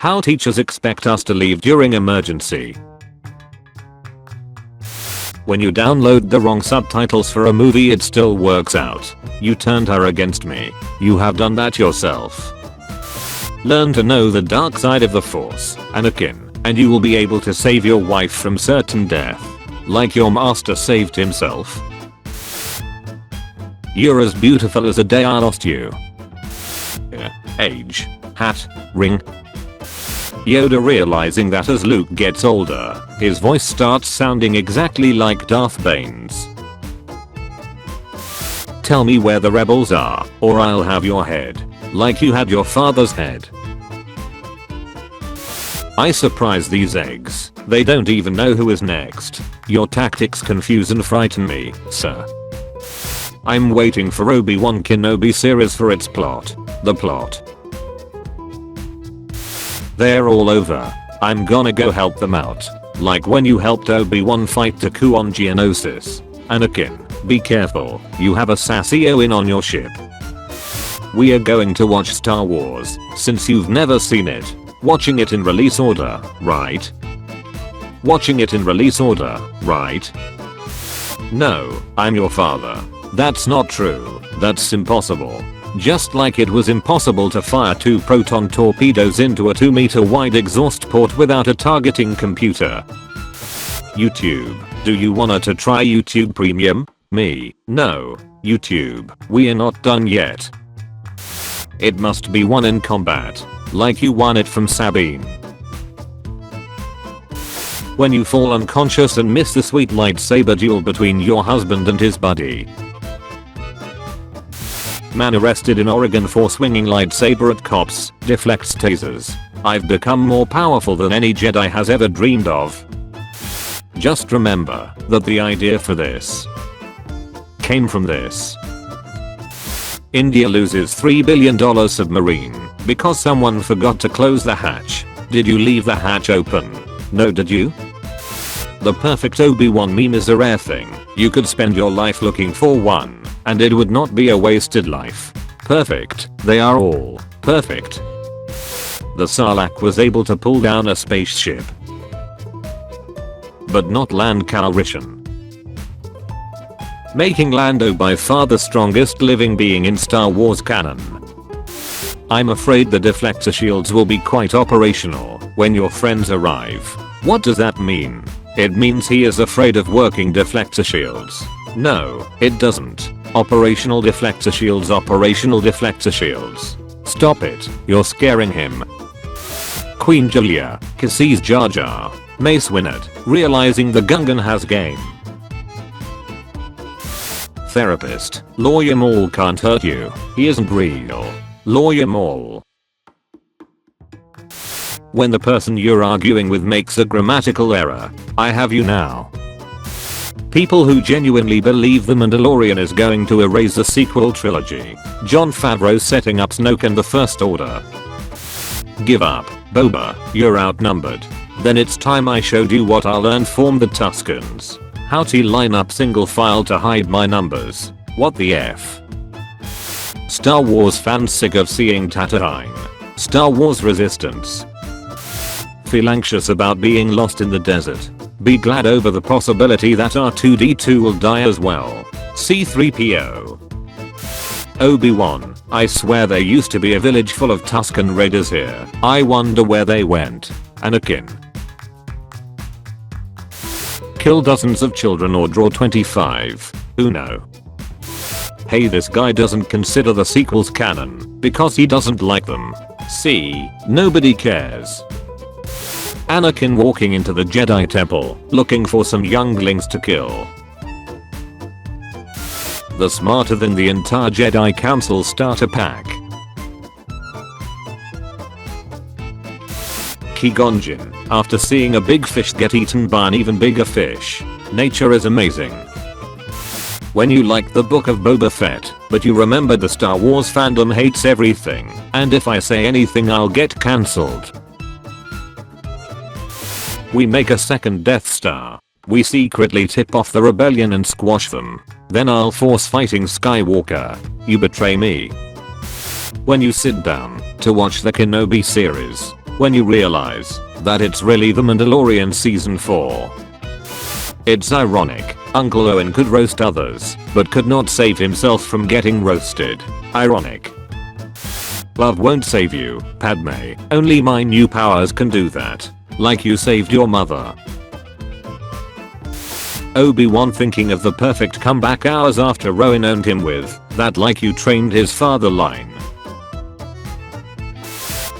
How teachers expect us to leave during emergency. When you download the wrong subtitles for a movie it still works out. You turned her against me. You have done that yourself. Learn to know the dark side of the Force, Anakin, and you will be able to save your wife from certain death. Like your master saved himself. You're as beautiful as the day I lost you. Age, hat, ring. Yoda realizing that as Luke gets older, his voice starts sounding exactly like Darth Bane's. Tell me where the rebels are, or I'll have your head. Like you had your father's head. I surprise these eggs. They don't even know who is next. Your tactics confuse and frighten me, sir. I'm waiting for Obi-Wan Kenobi series for its plot. The plot. They're all over. I'm gonna go help them out. Like when you helped Obi-Wan fight Dooku on Geonosis. Anakin, be careful. You have a sassy Owen on your ship. We are going to watch Star Wars, since you've never seen it. Watching it in release order, right? Watching it in release order, right? No, I'm your father. That's not true. That's impossible. Just like it was impossible to fire 2 proton torpedoes into a 2-meter wide exhaust port without a targeting computer. YouTube, do you wanna to try YouTube Premium? Me, no. YouTube, we are not done yet. It must be won in combat. Like you won it from Sabine. When you fall unconscious and miss the sweet lightsaber duel between your husband and his buddy. Man arrested in Oregon for swinging lightsaber at cops, deflects tasers. I've become more powerful than any Jedi has ever dreamed of. Just remember that the idea for this came from this. India loses $3 billion submarine because someone forgot to close the hatch. Did you leave the hatch open? No, did you? The perfect Obi-Wan meme is a rare thing. You could spend your life looking for one, and it would not be a wasted life. Perfect. They are all perfect. The Sarlacc was able to pull down a spaceship, but not land Calrissian, making Lando by far the strongest living being in Star Wars canon. I'm afraid the deflector shields will be quite operational when your friends arrive. What does that mean? It means he is afraid of working deflector shields. No, it doesn't. Operational deflector shields, operational deflector shields. Stop it, you're scaring him. Queen Julia, kisses Jar Jar. Mace Windu, realizing the Gungan has game. Therapist, Lawyer Maul can't hurt you. He isn't real. Lawyer Maul. When the person you're arguing with makes a grammatical error, I have you now. People who genuinely believe the Mandalorian is going to erase the sequel trilogy. Jon Favreau setting up Snoke and the First Order. Give up, Boba, you're outnumbered. Then it's time I showed you what I learned from the Tuscans. How to line up single file to hide my numbers. What the F? Star Wars fans sick of seeing Tatooine. Star Wars Resistance. Feel anxious about being lost in the desert. Be glad over the possibility that R2-D2 will die as well. C-3PO. Obi-Wan, I swear there used to be a village full of Tusken Raiders here. I wonder where they went. Anakin. Kill dozens of children or draw 25. Uno. Hey, this guy doesn't consider the sequels canon because he doesn't like them. See, nobody cares. Anakin walking into the Jedi Temple, looking for some younglings to kill. The smarter than the entire Jedi Council starter pack. Qui-Gon Jinn, after seeing a big fish get eaten by an even bigger fish. Nature is amazing. When you like the book of Boba Fett, but you remember the Star Wars fandom hates everything, and if I say anything I'll get cancelled. We make a second Death Star. We secretly tip off the rebellion and squash them. Then I'll force fighting Skywalker. You betray me. When you sit down to watch the Kenobi series, when you realize that it's really The Mandalorian season 4. It's ironic, Uncle Owen could roast others, but could not save himself from getting roasted. Ironic. Love won't save you, Padme, only my new powers can do that. Like you saved your mother. Obi-Wan thinking of the perfect comeback hours after Rowan owned him with that like you trained his father line.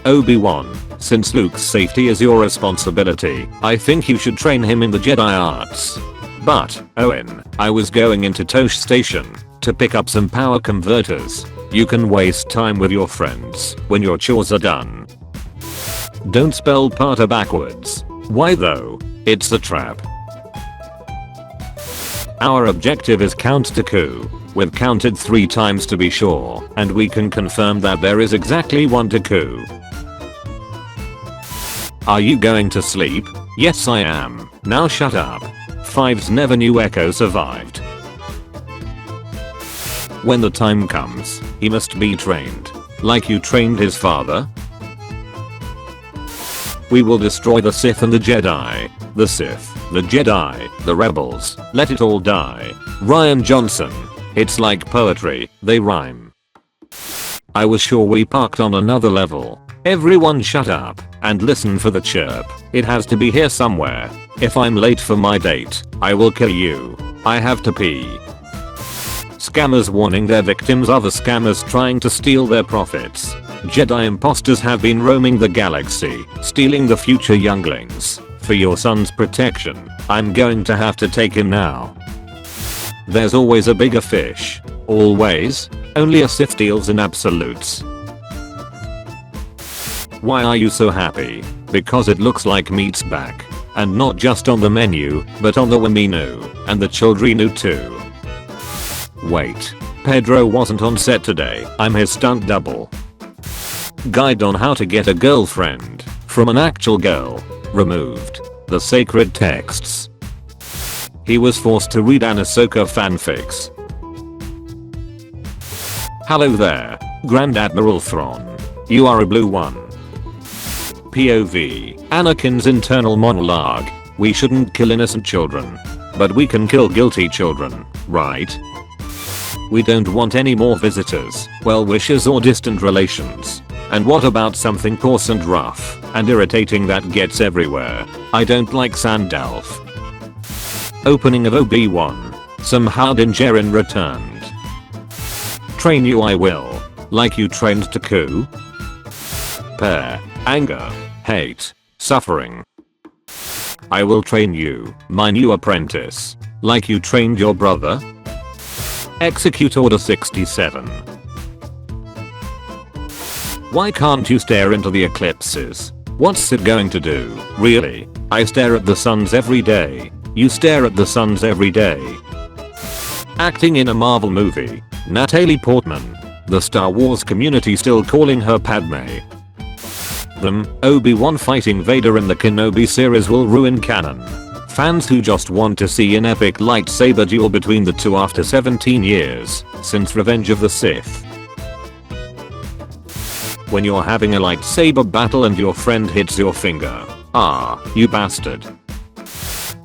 Obi-Wan, since Luke's safety is your responsibility, I think you should train him in the Jedi arts. But, Owen, I was going into Tosh Station to pick up some power converters. You can waste time with your friends when your chores are done. Don't spell Parter backwards. Why though? It's a trap. Our objective is Count Dooku. We've counted 3 times to be sure, and we can confirm that there is exactly 1 Dooku. Are you going to sleep? Yes I am. Now shut up. 5's never knew Echo survived. When the time comes, he must be trained. Like you trained his father? We will destroy the Sith and the Jedi. The Sith, the Jedi, the rebels, let it all die. Ryan Johnson. It's like poetry, they rhyme. I was sure we parked on another level. Everyone shut up and listen for the chirp. It has to be here somewhere. If I'm late for my date, I will kill you. I have to pee. Scammers warning their victims of other scammers trying to steal their profits. Jedi imposters have been roaming the galaxy, stealing the future younglings. For your son's protection, I'm going to have to take him now. There's always a bigger fish. Always. Only a Sith deals in absolutes. Why are you so happy? Because it looks like meat's back. And not just on the menu, but on the menu, and the childrenu too. Wait. Pedro wasn't on set today. I'm his stunt double. Guide on how to get a girlfriend from an actual girl. Removed. The sacred texts. He was forced to read an Ahsoka fanfics. Hello there, Grand Admiral Thrawn. You are a blue one. POV. Anakin's internal monologue. We shouldn't kill innocent children. But we can kill guilty children, right? We don't want any more visitors, well-wishers or distant relations. And what about something coarse and rough and irritating that gets everywhere? I don't like Sandalf. Opening of Obi-Wan. Somehow Din Djarin returned. Train you I will. Like you trained Dooku? Pair. Anger. Hate. Suffering. I will train you, my new apprentice. Like you trained your brother? Execute Order 67. Why can't you stare into the eclipses? What's it going to do, really? I stare at the suns every day. You stare at the suns every day. Acting in a Marvel movie. Natalie Portman. The Star Wars community still calling her Padme. Obi-Wan fighting Vader in the Kenobi series will ruin canon. Fans who just want to see an epic lightsaber duel between the two after 17 years since Revenge of the Sith. When you're having a lightsaber battle and your friend hits your finger. Ah, you bastard.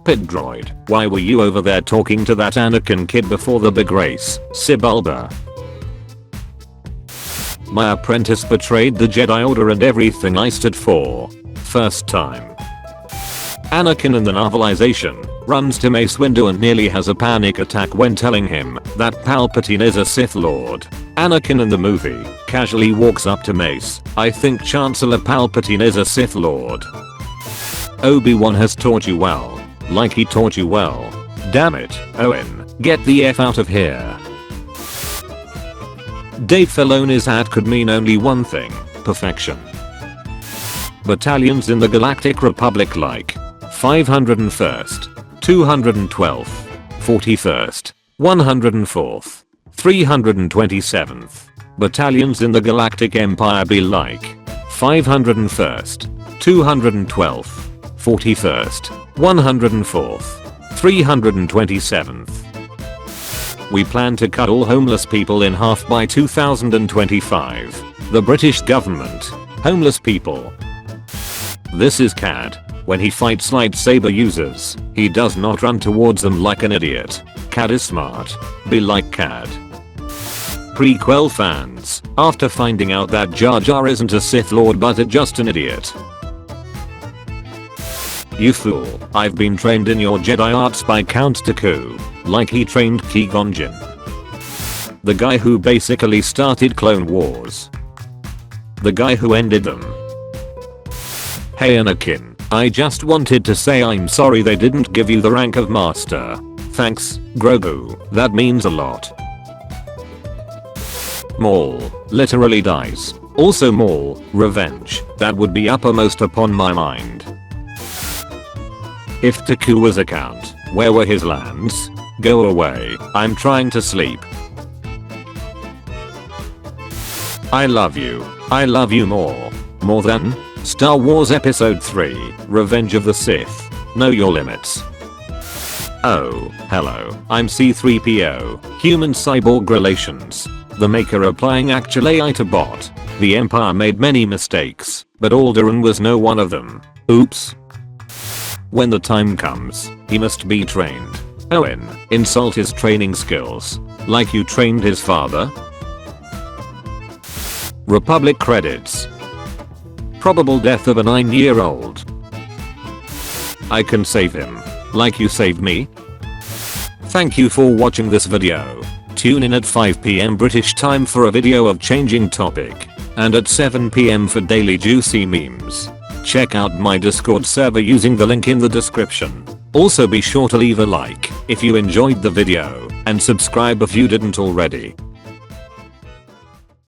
Pit droid, why were you over there talking to that Anakin kid before the big race, Sibulba? My apprentice betrayed the Jedi Order and everything I stood for. First time. Anakin in the novelization runs to Mace Windu and nearly has a panic attack when telling him that Palpatine is a Sith Lord. Anakin in the movie casually walks up to Mace. I think Chancellor Palpatine is a Sith Lord. Obi-Wan has taught you well. Like he taught you well. Damn it, Owen, get the F out of here. Dave Filoni's hat could mean only one thing, perfection. Battalions in the Galactic Republic like 501st, 212th, 41st, 104th, 327th. Battalions in the Galactic Empire be like 501st, 212th, 41st, 104th, 327th. We plan to cut all homeless people in half by 2025. The British government. Homeless people. This is Cad. When he fights lightsaber users, he does not run towards them like an idiot. Cad is smart. Be like Cad. Prequel fans, after finding out that Jar Jar isn't a Sith Lord but just an idiot. You fool, I've been trained in your Jedi arts by Count Dooku, like he trained Qui-Gon Jinn. The guy who basically started Clone Wars. The guy who ended them. Hey Anakin, I just wanted to say I'm sorry they didn't give you the rank of Master. Thanks, Grogu, that means a lot. Maul, literally dies. Also Maul, revenge, that would be uppermost upon my mind. If Dooku was a count, where were his lands? Go away, I'm trying to sleep. I love you more. More than Star Wars Episode 3, Revenge of the Sith. Know your limits. Oh, hello, I'm C-3PO, Human Cyborg Relations. The maker applying actual AI to bot. The Empire made many mistakes, but Alderaan was no one of them. Oops. When the time comes, he must be trained. Owen, insult his training skills. Like you trained his father? Republic credits. Probable death of a 9-year-old. I can save him. Like you saved me? Thank you for watching this video. Tune in at 5 PM British time for a video of changing topic. And at 7 PM for daily juicy memes. Check out my Discord server using the link in the description. Also be sure to leave a like if you enjoyed the video and subscribe if you didn't already.